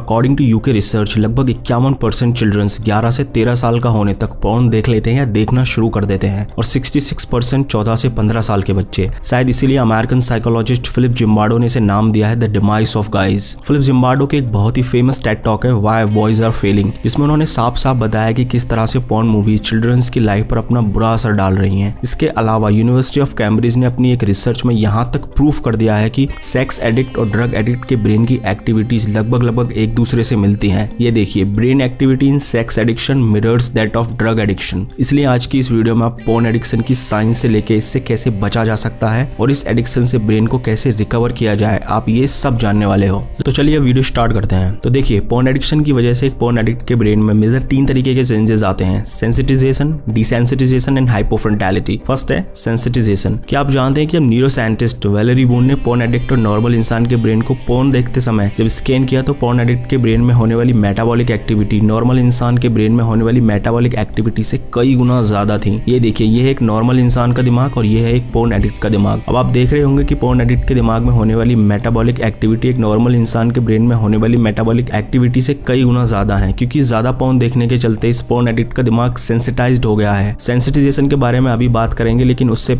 According to UK research लगभग 51% children's 11 से 13 साल का होने तक पोर्न देख लेते हैं या देखना शुरू कर देते हैं और 66% 14 से 15 साल के बच्चे। शायद इसीलिए अमेरिकन साइकोलॉजिस्ट फिलिप जिम्बार्डो ने इसे नाम दिया है the demise of guys. Philip Zimbardo के एक बहुत ही फेमस टेड टॉक है व्हाई बॉयज आर फेलिंग, जिसमें उन्होंने साफ साफ बताया कि किस तरह से पोर्न मूवीज चिल्ड्रंस की लाइफ पर अपना बुरा असर डाल रही हैं। इसके अलावा यूनिवर्सिटी ऑफ कैम्ब्रिज ने अपनी एक रिसर्च में यहाँ तक प्रूफ कर दिया है कि सेक्स एडिक्ट और ड्रग एडिक्ट के ब्रेन की एक्टिविटीज लगभग एक दूसरे से मिलती हैं। ये देखिए, brain activity in sex addiction mirrors that of drug addiction. इसलिए आज की इस वीडियो में आप पोर्न एडिक्शन की साइंस से लेके इससे कैसे बचा जा सकता है और इस एडिक्शन से ब्रेन को कैसे रिकवर किया जाए, आप ये सब जानने वाले हो। तो चलिए वीडियो स्टार्ट करते हैं। तो देखिए, पोर्न एडिक्शन की वजह से एक पोर्न एडिक्ट के ब्रेन में मेजर 3 तरीके के चेंजेस आते हैं, सेंसिटाइजेशन, डिसेंसिटाइजेशन एंड हाइपोफ्रंटैलिटी। फर्स्ट है सेंसिटाइजेशन। क्या आप जानते हैं कि जब न्यूरो साइंटिस्ट वैलेरी बून ने पोर्न एडिक्ट और नॉर्मल इंसान के ब्रेन को पोर्न देखते समय जब स्कैन किया तो पोर्न एडिक्ट के ब्रेन में होने वाली मेटाबॉलिक एक्टिविटी नॉर्मल इंसान के ब्रेन में होने वाली मेटाबॉलिक एक्टिविटी से कई गुना ज्यादा थी। ये देखिए, ये है एक नॉर्मल इंसान का दिमाग और ये है एक पोर्न एडिक्ट का दिमाग। अब आप देख रहे होंगे कि पोर्न एडिक्ट के दिमाग में होने वाली मेटाबॉलिक एक्टिविटी एक नॉर्मल इंसान के ब्रेन में होने वाली मेटाबॉलिक एक्टिविटी से कई गुना ज्यादा है, क्योंकि ज्यादा पोर्न देखने के चलते इस पोर्न एडिक्ट का दिमाग सेंसिटाइज्ड हो गया है। सेंसिटाइजेशन के बारे में अभी बात करेंगे, लेकिन उससे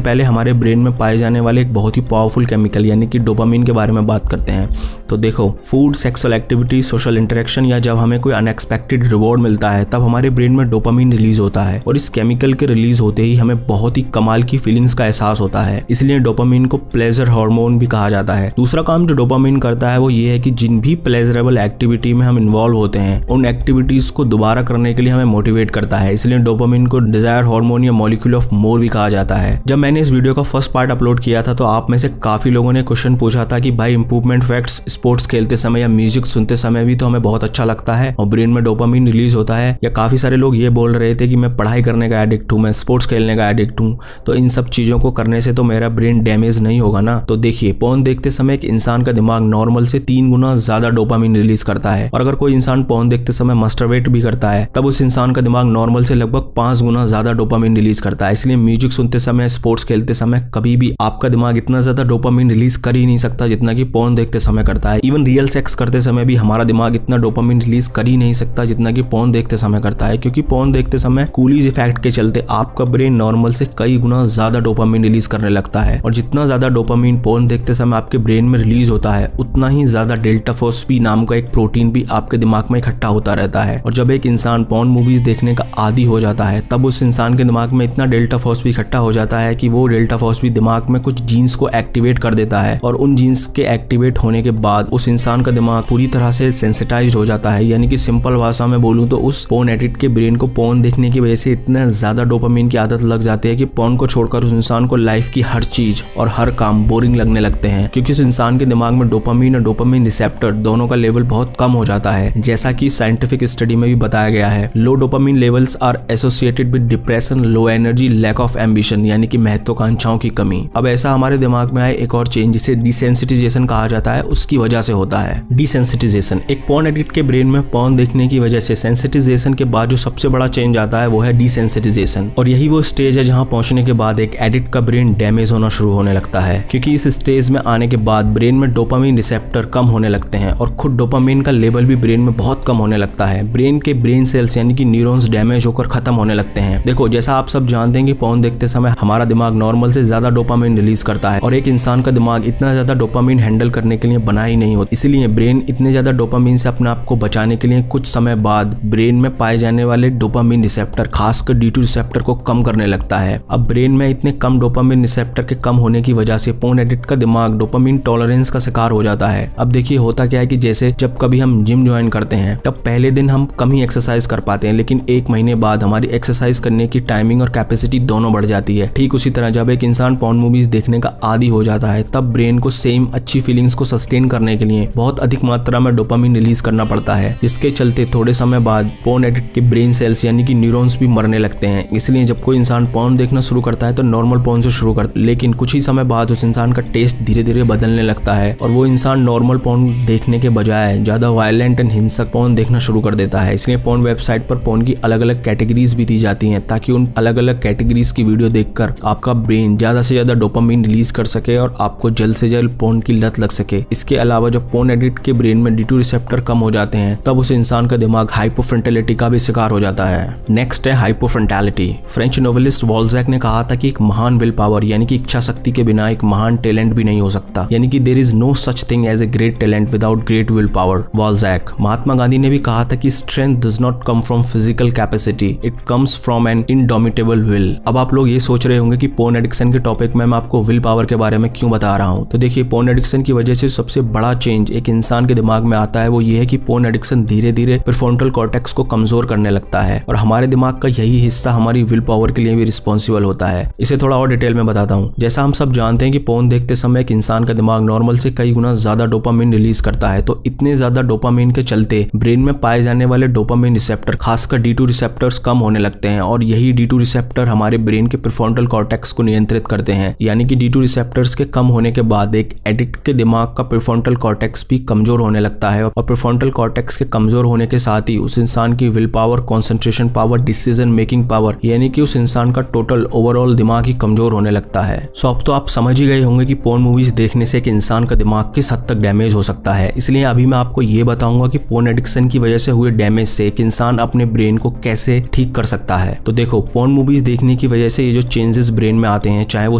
पहले हमारे ब्रेन में पाए जाने वाले एक बहुत ही पावरफुल केमिकल यानी कि डोपामिन के बारे में बात करते हैं। तो देखो, food, sexual activity, social interaction या जब हमें कोई अनएक्सपेक्टेड रिवॉर्ड मिलता है तब हमारे ब्रेन में डोपामिन रिलीज होता है और इस केमिकल के रिलीज होते ही हमें बहुत ही कमाल की फीलिंग्स का एहसास होता है। इसलिए डोपामिन को प्लेजर हार्मोन भी कहा जाता है। दूसरा काम जो डोपामिन करता है वो ये है कि जिन भी प्लेजरेबल एक्टिविटी में हम इन्वॉल्व होते हैं उन एक्टिविटीज को दोबारा करने के लिए हमें मोटिवेट करता है। इसलिए डोपामिन को डिजायर हार्मोन या मॉलिक्यूल ऑफ मोर भी कहा जाता है। जब मैंने इस वीडियो का फर्स्ट पार्ट अपलोड किया था तो आप में से काफी लोगों ने क्वेश्चन पूछा था कि भाई इंप्रूवमेंट फैक्ट्स स्पोर्ट्स खेलते समय या म्यूजिक सुनते समय भी तो हमें बहुत अच्छा लगता है और ब्रेन में डोपामिन रिलीज होता है, या काफी सारे लोग ये बोल रहे थे कि मैं पढ़ाई करने का एडिक्ट हूँ, मैं स्पोर्ट्स खेलने का एडिक्ट हूँ, तो इन सब चीजों को करने से तो मेरा ब्रेन डैमेज नहीं होगा ना। तो देखिए, पोर्न देखते समय एक इंसान का दिमाग नॉर्मल से 3 गुना ज्यादा डोपामिन रिलीज करता है और अगर कोई इंसान पोर्न देखते समय मास्टरबेट भी करता है तब उस इंसान का दिमाग नॉर्मल से लगभग 5 गुना ज्यादा डोपामिन रिलीज करता है। इसलिए म्यूजिक सुनते समय, स्पोर्ट्स खेलते समय कभी भी आपका दिमाग इतना ज्यादा डोपामिन रिलीज कर ही नहीं सकता जितना कि पोर्न देखते समय करता है। इवन रियल सेक्स करते समय भी हमारा दिमाग इतना डोपामिन रिलीज कर ही नहीं सकता जितना कि पोर्न देखते समय करता है, क्योंकि पोर्न देखते समय कूलीज इफेक्ट के चलते आपका ब्रेन नॉर्मल से कई गुना ज्यादा डोपामिन रिलीज करने लगता है और जितना ज्यादा डोपामिन पोर्न देखते समय आपके ब्रेन में रिलीज होता है उतना ही ज्यादा डेल्टा फॉस्फी नाम का एक प्रोटीन भी आपके दिमाग में इकट्ठा होता रहता है। और जब एक इंसान पोर्न मूवीज देखने का आदी हो जाता है तब उस इंसान के दिमाग में इतना डेल्टा फॉस्फी इकट्ठा हो जाता है कि वो डेल्टा फॉस्फी दिमाग में कुछ जीन्स को एक्टिवेट कर देता है और उन जीन्स के एक्टिवेट होने के बाद उस इंसान का दिमाग पूरी तरह से सेंसिटाइज्ड हो जाता है। यानी कि सिंपल भाषा में बोलूं तो उस पोर्न एडिक्ट के ब्रेन को पोर्न देखने की वजह से इतना ज्यादा डोपामिन की आदत लग जाती है कि पोर्न को छोड़कर उस इंसान को लाइफ की हर चीज और हर काम बोरिंग लगने लगते हैं, क्योंकि उस इंसान के दिमाग में डोपामिन और डोपामिन रिसेप्टर दोनों का लेवल बहुत कम हो जाता है। जैसा कि साइंटिफिक स्टडी में भी बताया गया है, low dopamine levels are associated with depression, low energy, lack of ambition यानी कि महत्वाकांक्षाओं की कमी। अब ऐसा हमारे दिमाग में आए एक और चेंज जिसे डिसेंसिटाइजेशन कहा जाता है, उसकी वजह से होता है। डिसेंसिटाइजेशन एक पोर्न एडिक्ट के ब्रेन में पोर्न देखने की वजह से सेंसिटाइजेशन के बाद जो सबसे बड़ा चेंज आता है वो है डिसेंसिटाइजेशन, और यही वो स्टेज है जहां पहुंचने के बाद एक एडिक्ट का ब्रेन डैमेज होना शुरू होने लगता है, क्योंकि इस स्टेज में आने के बाद ब्रेन में डोपामिन रिसेप्टर कम होने लगते हैं और खुद डोपामिन का लेवल भी ब्रेन में बहुत कम होने लगता है। ब्रेन के ब्रेन सेल्स यानी कि न्यूरॉन्स डैमेज होकर खत्म होने लगते हैं। देखो, जैसा आप सब जानते हैं कि पोर्न देखते समय हमारा दिमाग नॉर्मल से ज्यादा डोपामिन रिलीज करता है और एक इंसान का दिमाग इतना ज्यादा डोपामिन हैंडल करने के लिए बना ही नहीं होता। इसलिए ब्रेन इतने ज्यादा डोपामिन से अपने आप को बचाने के लिए कुछ समय बाद ब्रेन में पाए जाने वाले डोपामिन रिसेप्टर, खासकर D2 रिसेप्टर को कम करने लगता है। अब ब्रेन में इतने कम डोपामिन रिसेप्टर के कम होने की वजह से पोर्न एडिक्ट का दिमाग डोपामिन टॉलरेंस का शिकार हो जाता है। अब देखिए, होता क्या है कि जैसे जब कभी हम जिम ज्वाइन करते हैं तब पहले दिन हम कम ही एक्सरसाइज कर पाते हैं, लेकिन 1 महीने बाद हमारी एक्सरसाइज करने की टाइमिंग और कैपेसिटी दोनों बढ़ जाती है। ठीक उसी तरह जब एक इंसान पोर्न मूवीज देखने का आदी हो जाता है तब ब्रेन को सेम अच्छी फीलिंग्स को सस्टेन करने के लिए बहुत अधिक मात्रा में डोपामिन रिलीज करना पड़ता है, जिसके चलते थोड़े समय बाद पोर्न एडिक्ट के ब्रेन सेल्स यानी कि न्यूरॉन्स भी मरने लगते हैं। इसलिए जब कोई इंसान पोर्न देखना शुरू करता है तो नॉर्मल पोर्न से शुरू करता है, लेकिन कुछ ही समय बाद उस इंसान का टेस्ट धीरे धीरे बदलने लगता है और वो इंसान नॉर्मल पोर्न देखने के बजाय ज्यादा वायलेंट एंड हिंसक पोर्न देखना शुरू कर देता है। इसलिए पोर्न वेबसाइट पर पोर्न की अलग अलग कैटेगरीज भी दी जाती हैं ताकि उन अलग अलग कैटेगरीज की वीडियो देखकर आपका ब्रेन ज्यादा से ज्यादा डोपामिन रिलीज कर सके और आपको जल्द से जल्द पोर्न की लत लग सके। इसके अलावा जब पोर्न एडिक्ट एडिक्ट के ब्रेन में D2 रिसेप्टर कम हो जाते हैं तब उस इंसान का दिमाग हाइपोफ्रंटलिटी का भी शिकार हो जाता है। नेक्स्ट है हाइपोफ्रंटैलिटी। फ्रेंच नोवेलिस्ट वॉल्जैक ने कहा था कि एक महान विल पावर यानी कि इच्छा शक्ति के बिना एक महान टैलेंट भी नहीं हो सकता, यानी कि there is no such thing as a great talent without great will power. Balzac. Mahatma Gandhi ने भी कहा था कि strength does not come from physical capacity, it comes from an indomitable will. अब आप लोग ये सोच रहे होंगे कि पोर्न एडिक्शन के टॉपिक में मैं आपको विल पावर के बारे में क्यों बता रहा हूँ। तो देखिए, पोर्न एडिक्शन की वजह से सबसे बड़ा चेंज एक इंसान के दिमाग में आता है वो ये है कि पोर्न एडिक्शन धीरे धीरे प्रीफ्रंटल कॉर्टेक्स को कमजोर करने लगता है और हमारे दिमाग का यही हिस्सा हमारी विल पावर के लिए भी रिस्पॉन्सिबल होता है। इसे थोड़ा और डिटेल में बताता हूँ। जैसा हम सब जानते हैं कि पोर्न देखते समय एक इंसान का दिमाग नॉर्मल से कई गुना ज्यादा डोपामिन रिलीज करता है, तो इतने ज्यादा डोपामिन के चलते ब्रेन में पाए जाने वाले डोपामिन रिसेप्टर खासकर D2 रिसेप्टर्स कम होने लगते हैं और यही D2 रिसेप्टर हमारे ब्रेन के प्रीफ्रंटल कॉर्टेक्स को नियंत्रित करते हैं। यानी कि D2 रिसेप्टर्स के कम होने के बाद एक एडिक्ट के दिमाग का प्रीफ्रंटल कॉर्टेक्स भी कमजोर होने लगता है और प्रीफ्रंटल कॉर्टेक्स के कमजोर होने के साथ ही उस इंसान की will power, concentration power, decision making power यानी कि उस इंसान का टोटल ओवरऑल दिमाग ही कमजोर होने लगता है। सो अब तो आप समझ ही गए होंगे कि पोर्न मूवीज देखने से एक इंसान का दिमाग किस हद तक डैमेज हो सकता है। इसलिए अभी मैं आपको ये बताऊंगा कि पोर्न एडिक्शन की वजह से हुए डैमेज से एक इंसान अपने ब्रेन को कैसे ठीक कर सकता है। तो देखो, पोर्न मूवीज देखने की वजह से ये जो चेंजेस ब्रेन में आते हैं, चाहे वो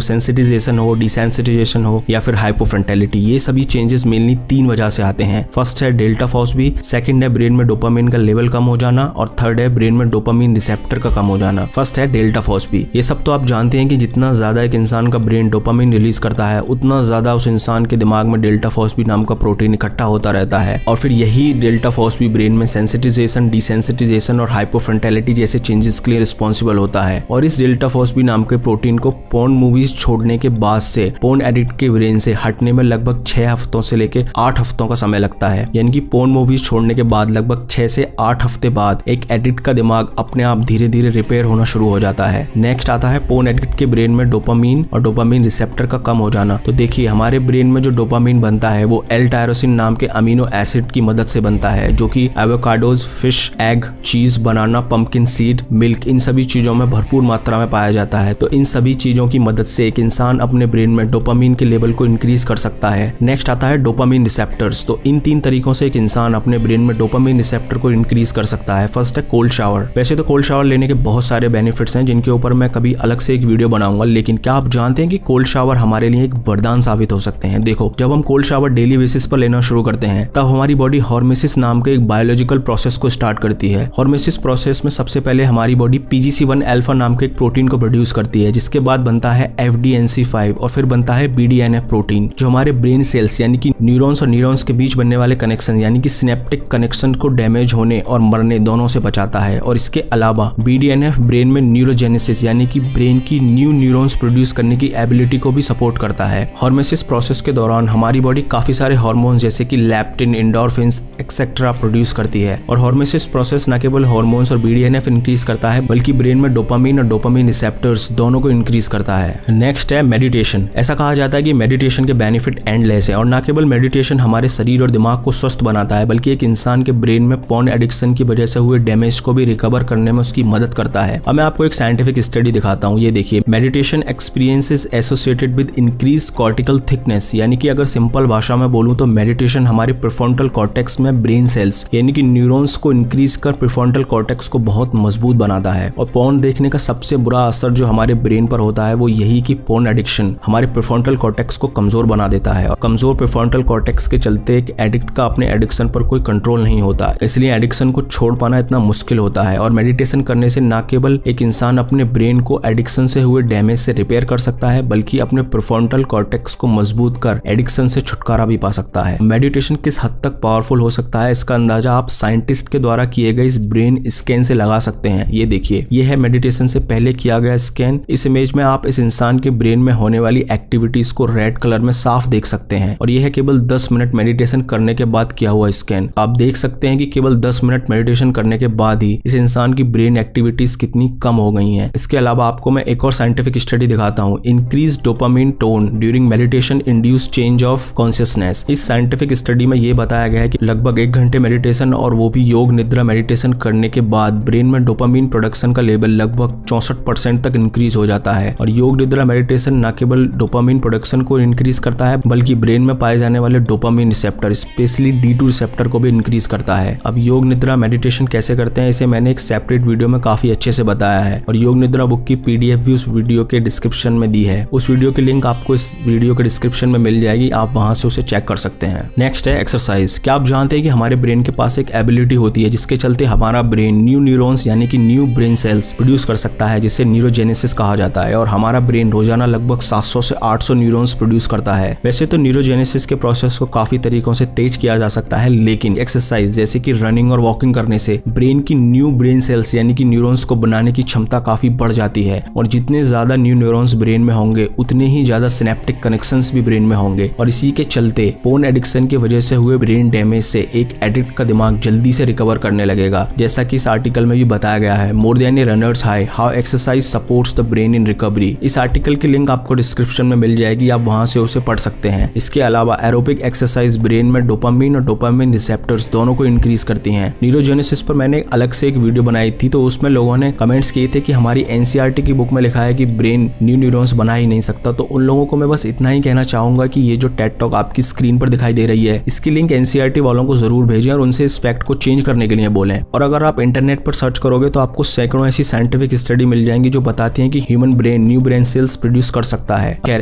सेंसिटाइजेशन हो, डिसेंसिटाइजेशन हो या फिर हाइपोफ्रंटैलिटी, ये सभी चेंजेस मेनली 3 वजह से आते हैं। फर्स्ट है डेल्टा फॉस्बी, सेकंड है ब्रेन में डोपामिन का लेवल कम हो जाना और थर्ड है ब्रेन में डोपामिन रिसेप्टर का कम हो जाना। फर्स्ट है डेल्टा फॉस्बी। ये सब तो आप जानते हैं कि जितना ज्यादा एक इंसान का ब्रेन डोपामिन रिलीज करता है उतना ज्यादा उस इंसान के दिमाग में डेल्टा फॉस्बी नाम का प्रोटीन इकट्ठा होता रहता है और फिर यही डेल्टा फॉस्बी ब्रेन में सेंसिटाइजेशन, डिसेंसिटाइजेशन और हाइपोफ्रंटैलिटी जैसे चेंजेस के लिए रिस्पॉन्सिबल होता है। और इस डेल्टा फॉस्बी नाम के प्रोटीन को पोर्न मूवीज छोड़ने के बाद से पोर्न एडिक्ट के ब्रेन से हटने में लगभग 6 हफ्तों से लेकर 8 हफ्तों का समय लगता है। यानी कि पोर्न मूवीज छोड़ने के बाद लगभग 6 से 8 हफ्ते बाद एक एडिक्ट का दिमाग अपने आप धीरे धीरे रिपेयर होना शुरू हो जाता है। नेक्स्ट आता है पोर्न एडिक्ट के ब्रेन में डोपामिन और डोपामिन रिसेप्टर का कम हो जाना। तो देखिए, हमारे ब्रेन में जो डोपामिन बनता है वो L-टायरोसिन नाम के अमीनो एसिड की मदद से बनता है जो कि एवोकाडोज, फिश, एग, चीज, बनाना, पंपकिन सीड, मिल्क, इन सभी चीजों में भरपूर मात्रा में पाया जाता है। तो इन सभी चीजों की मदद से एक इंसान अपने ब्रेन में डोपामिन के लेवल को इंक्रीज कर सकता है। नेक्स्ट आता है डोपामिन रिसेप्टर्स। तो इन 3 तरीकों से एक इंसान अपने ब्रेन में डोपामिन रिसेप्टर को इंक्रीज कर सकता है। फर्स्ट है कोल्ड शावर। वैसे तो कोल्ड शावर लेने के बहुत सारे बेनिफिट्स हैं जिनके ऊपर मैं कभी अलग से एक वीडियो बनाऊंगा, लेकिन क्या आप जानते हैं कि कोल्ड शावर हमारे लिए एक वरदान साबित हो सकते हैं। देखो, जब हम कोल्ड शावर डेली बेसिस पर लेना शुरू करते हैं तब हमारी बॉडी हॉर्मेसिस नाम के एक बायोलॉजिकल प्रोसेस को स्टार्ट करती है। हॉर्मेसिस प्रोसेस में सबसे पहले हमारी बॉडी PGC1 अल्फा नाम के एक प्रोटीन को प्रोड्यूस करती है, जिसके बाद बनता है FDNC5 और फिर बनता है BDNF प्रोटीन जो हमारे ब्रेन सेल्स यानी कि न्यूरॉन्स और न्यूरॉन्स के बीच बनने वाले कनेक्शन यानी कि सिनेप्टिक कनेक्शन को डैमेज होने और मरने दोनों से बचाता है। और इसके अलावा BDNF ब्रेन में न्यूरोजेनेसिस यानी कि ब्रेन की न्यू न्यूरॉन्स प्रोड्यूस करने की एबिलिटी को भी सपोर्ट करता है। हॉर्मेसिस प्रोसेस के दौरान हमारी बॉडी काफी सारे हार्मोन्स जैसे कि लैप्टिन, एंडोर्फिन्स एक्सेट्रा प्रोड्यूस करती है। और हॉर्मेसिस प्रोसेस न केवल हार्मोन्स और BDNF इंक्रीज करता है बल्कि ब्रेन में डोपामिन और डोपामिन रिसेप्टर्स दोनों को इंक्रीज करता है। नेक्स्ट है मेडिटेशन। ऐसा कहा जाता है कि मेडिटेशन के बेनिफिट एंडलेस है और न केवल मेडिटेशन हमारे शरीर और दिमाग को स्वस्थ बनाता है बल्कि एक इंसान के ब्रेन में पोर्न एडिक्शन की वजह से हुए डैमेज को भी रिकवर करने में उसकी मदद करता है। अब मैं आपको एक साइंटिफिक स्टडी दिखाता हूँ। ये देखिए, meditation experiences associated with increase cortical thickness, यानी कि अगर सिंपल भाषा में बोलूं तो मेडिटेशन हमारे प्रीफ्रंटल कॉर्टेक्स में ब्रेन सेल्स यानी कि न्यूरॉन्स को इंक्रीज कर प्रीफ्रंटल कॉर्टेक्स को बहुत मजबूत बनाता है। और पोर्न देखने का सबसे बुरा असर जो हमारे ब्रेन पर होता है वो यही कि पोर्न एडिक्शन हमारे प्रीफ्रंटल कॉर्टेक्स को कमजोर बना देता है और कमजोर प्रीफ्रंटल कॉर्टेक्स के चलते एक एडिक्ट का अपने एडिक्शन पर कोई कंट्रोल नहीं होता, इसलिए एडिक्शन को छोड़ पाना इतना मुश्किल होता है। और मेडिटेशन करने से न केवल एक इंसान अपने ब्रेन को एडिक्शन से हुए डैमेज से रिपेयर कर सकता है बल्कि अपने प्रीफ्रंटल कॉर्टेक्स को मजबूत कर एडिक्शन से छुटकारा भी पा सकता है। मेडिटेशन किस हद तक पावरफुल हो सकता है इसका अंदाजा आप साइंटिस्ट के द्वारा किए गए इस ब्रेन स्कैन से लगा सकते हैं। ये देखिए, ये है मेडिटेशन से पहले किया गया स्कैन। इस इमेज में आप इस इंसान के ब्रेन में होने वाली एक्टिविटीज को रेड कलर में साफ देख सकते हैं और यह है केवल 10 मिनट मेडिटेशन करने के बाद किया हुआ स्कैन। आप देख सकते हैं कि केवल 10 मिनट मेडिटेशन करने के बाद ही इस इंसान की ब्रेन एक्टिविटीज कितनी कम हो गई हैं। इसके अलावा आपको मैं एक और साइंटिफिक स्टडी दिखाता हूँ। Increase dopamine tone during meditation induce change of consciousness. इस साइंटिफिक स्टडी में ये बताया गया है कि लगभग 1 घंटे मेडिटेशन और वो भी योग निद्रा मेडिटेशन करने के बाद ब्रेन में डोपामिन प्रोडक्शन का लेवल लगभग 64% तक इंक्रीज हो जाता है। और योग निद्रा मेडिटेशन न केवल डोपामिन प्रोडक्शन को इंक्रीज करता है बल्कि ब्रेन में पाए जाने वाले dopamine dopamine receptor specially D2 receptor को भी इंक्रीज करता है। अब योग निद्रा मेडिटेशन कैसे करते हैं इसे मैंने एक सेपरेट वीडियो में काफी अच्छे से बताया है और योग निद्रा बुक की PDF भी उस वीडियो के डिस्क्रिप्शन में दी है। उस वीडियो की लिंक आपको इस वीडियो के डिस्क्रिप्शन में मिल जाएगी, आप वहां से उसे चेक कर सकते हैं। नेक्स्ट है एक्सरसाइज। क्या आप जानते हैं कि हमारे ब्रेन के पास एक एबिलिटी होती है जिसके चलते हमारा ब्रेन न्यू न्यूरॉन्स यानी कि न्यू ब्रेन सेल्स प्रोड्यूस कर सकता है जिसे न्यूरोजेनेसिस कहा जाता है और हमारा ब्रेन रोजाना लगभग 700 से 800 न्यूरॉन्स प्रोड्यूस करता है। वैसे तो न्यूरोजेनेसिस के प्रोसेस को काफी तरीकों से तेज किया जा सकता है, लेकिन एक्सरसाइज जैसे कि रनिंग और वॉकिंग करने से ब्रेन की न्यू ब्रेन सेल्स यानी कि न्यूरॉन्स को बनाने की क्षमता काफी बढ़ जाती है और जितने ज्यादा न्यू न्यूरॉन्स ब्रेन में होंगे उतने ही ज्यादा सिनेप्टिक कनेक्शंस भी ब्रेन में होंगे और इसी के चलते फोन एडिक्शन की वजह से हुए ब्रेन डैमेज से एक एडिक्ट का दिमाग जल्दी से रिकवर करने लगेगा। जैसा कि इस आर्टिकल में भी बताया गया है, more than A runners hi how exercise supports the brain in recovery. इस आर्टिकल की लिंक आपको डिस्क्रिप्शन में मिल जाएगी, आप वहां से उसे पढ़ सकते हैं। इसके अलावा एरोबिक एक्सरसाइज ब्रेन में डोपामिन और डोपामिन रिसेप्टर्स दोनों को इंक्रीज करती हैं। न्यूरोजेनेसिस पर मैंने अलग से एक वीडियो बनाई थी तो उसमें लोगों ने कमेंट्स किए थे कि हमारी NCERT की बुक में लिखा है कि ब्रेन न्यू न्यूरॉन्स बना ही नहीं सकता। तो उन लोगों को मैं बस इतना ही कहना चाहूंगा कि ये जो टेड टॉक आपकी स्क्रीन पर दिखाई दे रही है इसकी लिंक NCERT वालों को जरूर भेजें और उनसे इस फैक्ट को चेंज करने के लिए बोलें। और अगर आप इंटरनेट पर सर्च करोगे तो आपको सैकड़ों ऐसी साइंटिफिक स्टडी मिल जाएंगी जो बताती हैं कि human brain new brain cells produce कर सकता है। खैर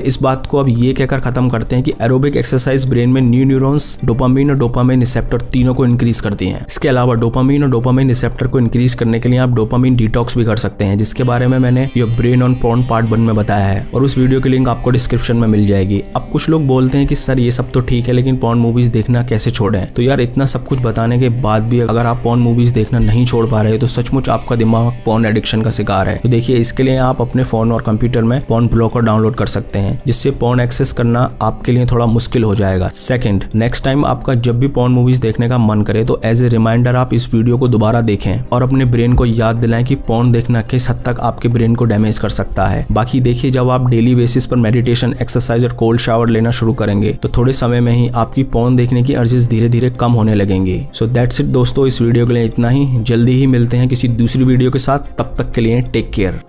इस बात को अब ये कहकर खत्म करते हैं कि एरोबिक एक्सरसाइज ब्रेन में न्यू न्यूरॉन्स डोपामिन और डोपामिन रिसेप्टर तीनों को इंक्रीज करती हैं। इसके अलावा डोपामिन और डोपामिन रिसेप्टर को इंक्रीज करने के लिए आप डोपामिन डिटॉक्स भी कर सकते हैं जिसके बारे में मैंने your brain on porn part 1 में बताया है और उस वीडियो की लिंक आपको डिस्क्रिप्शन में मिल जाएगी। अब कुछ लोग बोलते हैं कि सर ये सब तो ठीक है लेकिन पॉर्न मूवीज देखना कैसे छोड़ें। तो यार इतना सब कुछ बताने के बाद भी अगर आप पॉर्न मूवीज देखना नहीं छोड़ पा रहे तो सचमुच आपका दिमाग पॉर्न एडिक्शन का शिकार है। तो देखिए इसके लिए आप अपने फोन और कंप्यूटर में पॉर्न ब्लॉकर डाउनलोड कर सकते हैं जिससे पॉर्न एक्सेस करना आपके लिए थोड़ा मुश्किल हो जाएगा। सेकंड, नेक्स्ट टाइम आपका जब भी पॉर्न मूवीज देखने का मन करे तो एज ए रिमाइंडर आप इस वीडियो को दोबारा देखें और अपने ब्रेन को याद दिलाएं कि पॉर्न देखना किस हद तक आपके ब्रेन को डैमेज कर सकता है। बाकी देखिए जब आप डेली बेसिस पर मेडिटेशन, एक्सरसाइज और कोल्ड शावर लेना शुरू करेंगे तो थोड़े समय में ही आपकी पॉर्न देखने की अर्जेस धीरे धीरे कम होने लगेंगी। सो दैट्स इट दोस्तों, इस वीडियो के लिए इतना ही। जल्दी ही मिलते हैं किसी दूसरी वीडियो के साथ, तब तक के लिए टेक केयर।